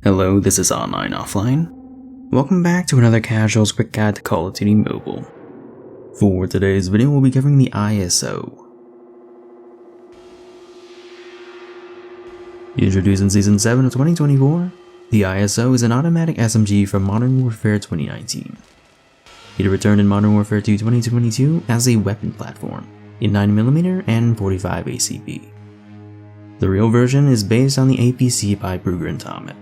Hello, this is AnlineOffline. Welcome back to another Casuals Quick Guide to Call of Duty Mobile. For today's video, we'll be covering the ISO. Introduced in Season 7 of 2024, the ISO is an automatic SMG from Modern Warfare 2019. It returned in Modern Warfare 2 2022 as a weapon platform in 9mm and 45 ACP. The real version is based on the APC by Brügger Thomet.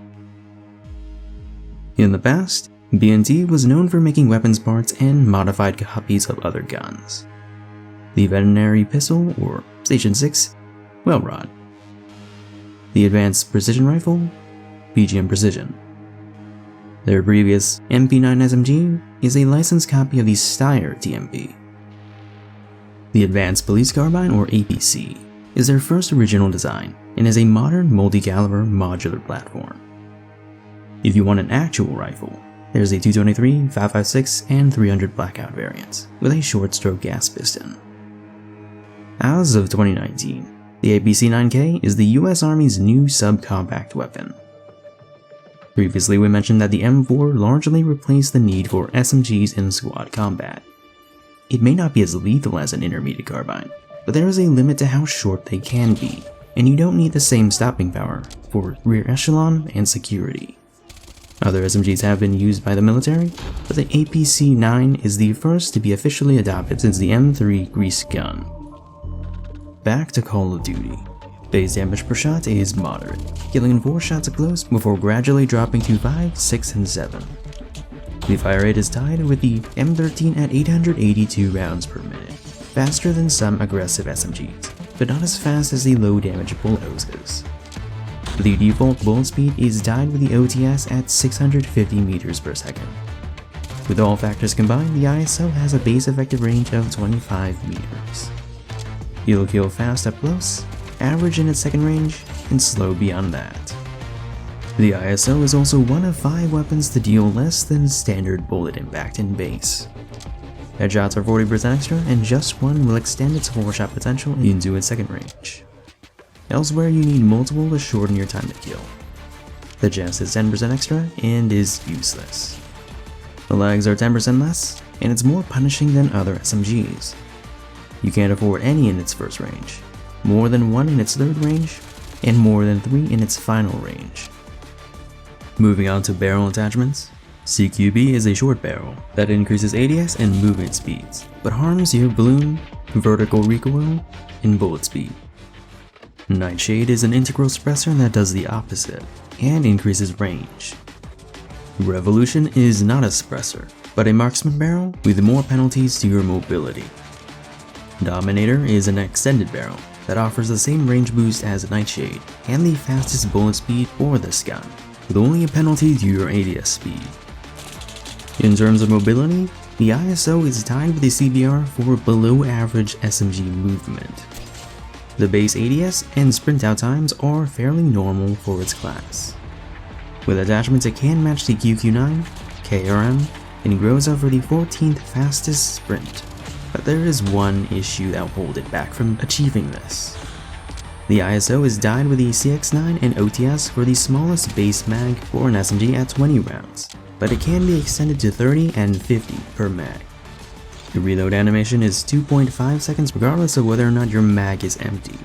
In the past, BNT was known for making weapons parts and modified copies of other guns. The Veterinary Pistol, or Station 6, Well Rod. The Advanced Precision Rifle, BGM Precision. Their previous MP9 SMG is a licensed copy of the Steyr TMP. The Advanced Police Carbine, or APC, is their first original design and is a modern multi-caliber modular platform. If you want an actual rifle, there's a 223, 5.56, and 300 blackout variants with a short-stroke gas piston. As of 2019, the APC-9K is the US Army's new subcompact weapon. Previously, we mentioned that the M4 largely replaced the need for SMGs in squad combat. It may not be as lethal as an intermediate carbine, but there is a limit to how short they can be, and you don't need the same stopping power for rear echelon and security. Other SMGs have been used by the military, but the APC-9 is the first to be officially adopted since the M3 grease gun. Back to Call of Duty. Base damage per shot is moderate, killing in 4 shots up close before gradually dropping to 5, 6, and 7. The fire rate is tied with the M13 at 882 rounds per minute, faster than some aggressive SMGs, but not as fast as the low damage bullet hoses. The default bullet speed is tied with the OTS at 650 meters per second. With all factors combined, the ISO has a base effective range of 25 meters. It'll kill fast up close, average in its second range, and slow beyond that. The ISO is also one of 5 weapons to deal less than standard bullet impact in base. Headshots are 40% extra, and just one will extend its 4-shot potential into its second range. Elsewhere, you need multiple to shorten your time to kill. The chest is 10% extra and is useless. The legs are 10% less, and it's more punishing than other SMGs. You can't afford any in its first range, more than 1 in its third range, and more than 3 in its final range. Moving on to barrel attachments, CQB is a short barrel that increases ADS and movement speeds, but harms your balloon, vertical recoil, and bullet speed. Nightshade is an integral suppressor that does the opposite, and increases range. Revolution is not a suppressor, but a marksman barrel with more penalties to your mobility. Dominator is an extended barrel that offers the same range boost as Nightshade, and the fastest bullet speed for this gun, with only a penalty to your ADS speed. In terms of mobility, the ISO is tied with the CBR for below average SMG movement. The base ADS and sprint out times are fairly normal for its class. With attachments, it can match the QQ9, KRM, and grows up for the 14th fastest sprint, but there is one issue that will hold it back from achieving this. The ISO is tied with the CX9 and OTS for the smallest base mag for an SMG at 20 rounds, but it can be extended to 30 and 50 per mag. The reload animation is 2.5 seconds regardless of whether or not your mag is empty.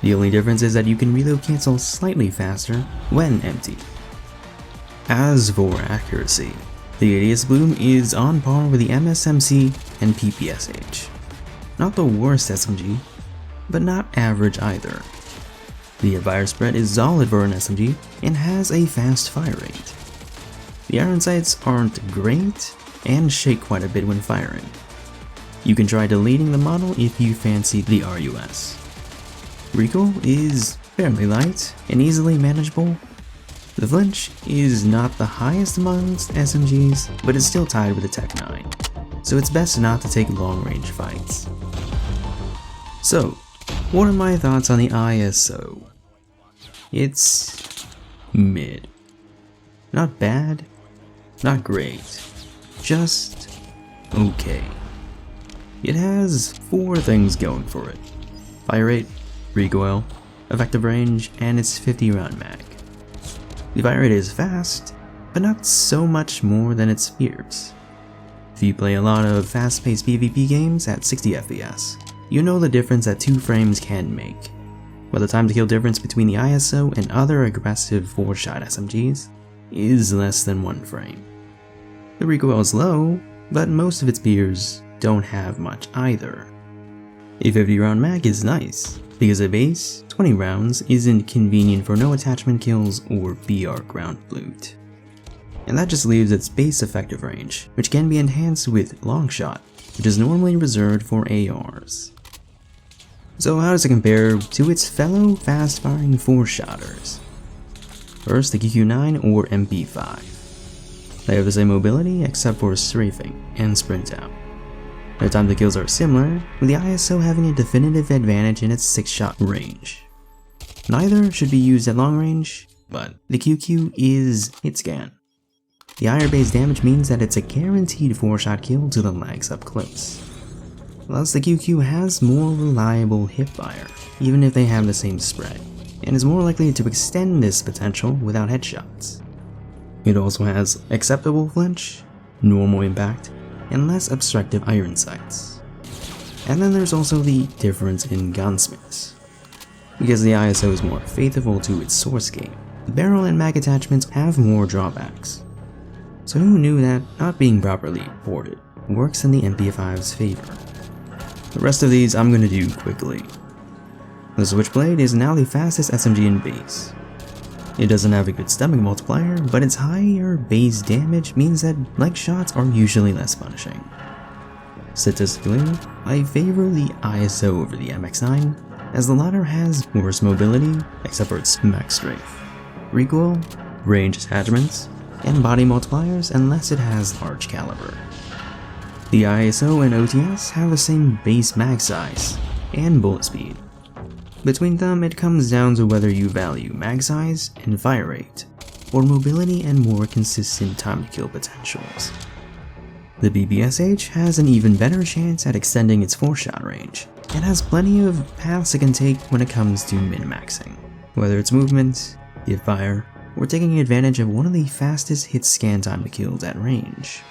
The only difference is that you can reload cancel slightly faster when empty. As for accuracy, the ADS bloom is on par with the MSMC and PPSH. Not the worst SMG, but not average either. The fire spread is solid for an SMG and has a fast fire rate. The iron sights aren't great and shake quite a bit when firing. You can try deleting the model if you fancy the RUS. Recoil is fairly light and easily manageable. The flinch is not the highest amongst SMGs, but it's still tied with the Tech 9, so it's best not to take long-range fights. So, what are my thoughts on the ISO? It's mid. Not bad, not great, just okay. It has 4 things going for it: fire rate, recoil, effective range, and its 50 round mag. The fire rate is fast, but not so much more than its peers. If you play a lot of fast-paced PvP games at 60 FPS, you know the difference that 2 frames can make, while the time to kill difference between the ISO and other aggressive 4-shot SMGs is less than 1 frame. The recoil is low, but most of its peers don't have much either. A 50-round mag is nice, because a base 20 rounds isn't convenient for no attachment kills or BR ground loot. And that just leaves its base effective range, which can be enhanced with long shot, which is normally reserved for ARs. So how does it compare to its fellow fast-firing 4-shotters? First, the QQ9 or MP5. They have the same mobility except for strafing and sprint out. Their time to kills are similar, with the ISO having a definitive advantage in its 6-shot range. Neither should be used at long range, but the QQ is hit scan. The higher base damage means that it's a guaranteed 4-shot kill to the legs up close. Plus, the QQ has more reliable hipfire, even if they have the same spread, and is more likely to extend this potential without headshots. It also has acceptable flinch, normal impact, and less obstructive iron sights. And then there's also the difference in gunsmiths. Because the ISO is more faithful to its source game, the barrel and mag attachments have more drawbacks. So who knew that not being properly ported works in the MP5's favor? The rest of these I'm gonna do quickly. The Switchblade is now the fastest SMG in base. It doesn't have a good stomach multiplier, but its higher base damage means that leg shots are usually less punishing. Statistically, I favor the ISO over the MX9, as the latter has worse mobility except for its max strafe, recoil, range attachments, and body multipliers unless it has large caliber. The ISO and OTS have the same base mag size and bullet speed. Between them, it comes down to whether you value mag size and fire rate, or mobility and more consistent time to kill potentials. The BBSH has an even better chance at extending its 4-shot range, and has plenty of paths it can take when it comes to min-maxing, whether it's movement, hipfire, or taking advantage of one of the fastest hit scan time to kills at range.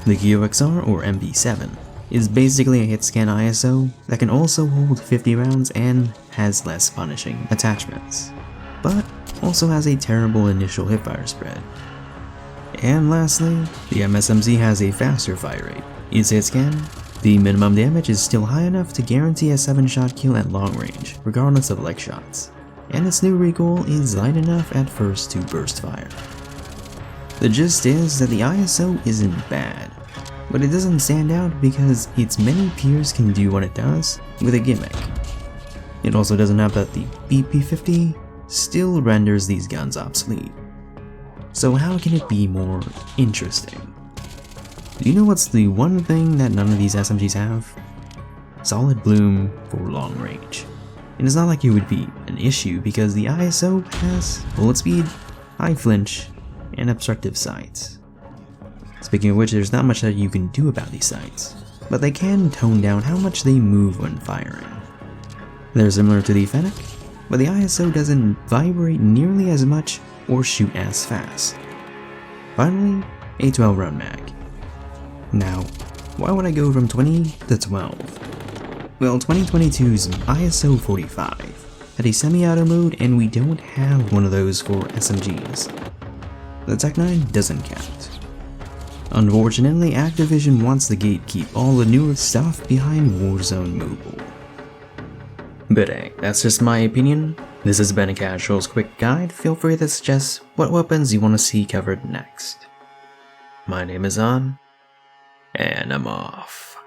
The KioXR or MP7 is basically a hit scan ISO that can also hold 50 rounds and has less punishing attachments, but also has a terrible initial hipfire spread. And lastly, the MSMC has a faster fire rate. Its hit scan, the minimum damage is still high enough to guarantee a 7-shot kill at long range, regardless of leg shots, and its new recoil is light enough at first to burst fire. The gist is that the ISO isn't bad, but it doesn't stand out because its many peers can do what it does with a gimmick. It also doesn't have that the BP50 still renders these guns obsolete. So how can it be more interesting? Do you know what's the one thing that none of these SMGs have? Solid bloom for long range. And it's not like it would be an issue because the ISO has bullet speed, high flinch, and obstructive sights. Speaking of which, there's not much that you can do about these sights, but they can tone down how much they move when firing. They're similar to the FTAC, but the ISO doesn't vibrate nearly as much or shoot as fast. Finally, a 12-round mag. Now, why would I go from 20 to 12? Well, 2022's ISO 45 had a semi-auto mode and we don't have one of those for SMGs. The Tech 9 doesn't count. Unfortunately, Activision wants to gatekeep all the newer stuff behind Warzone Mobile. But hey, that's just my opinion. This has been a Casual's quick guide. Feel free to suggest what weapons you want to see covered next. My name is On, and I'm off.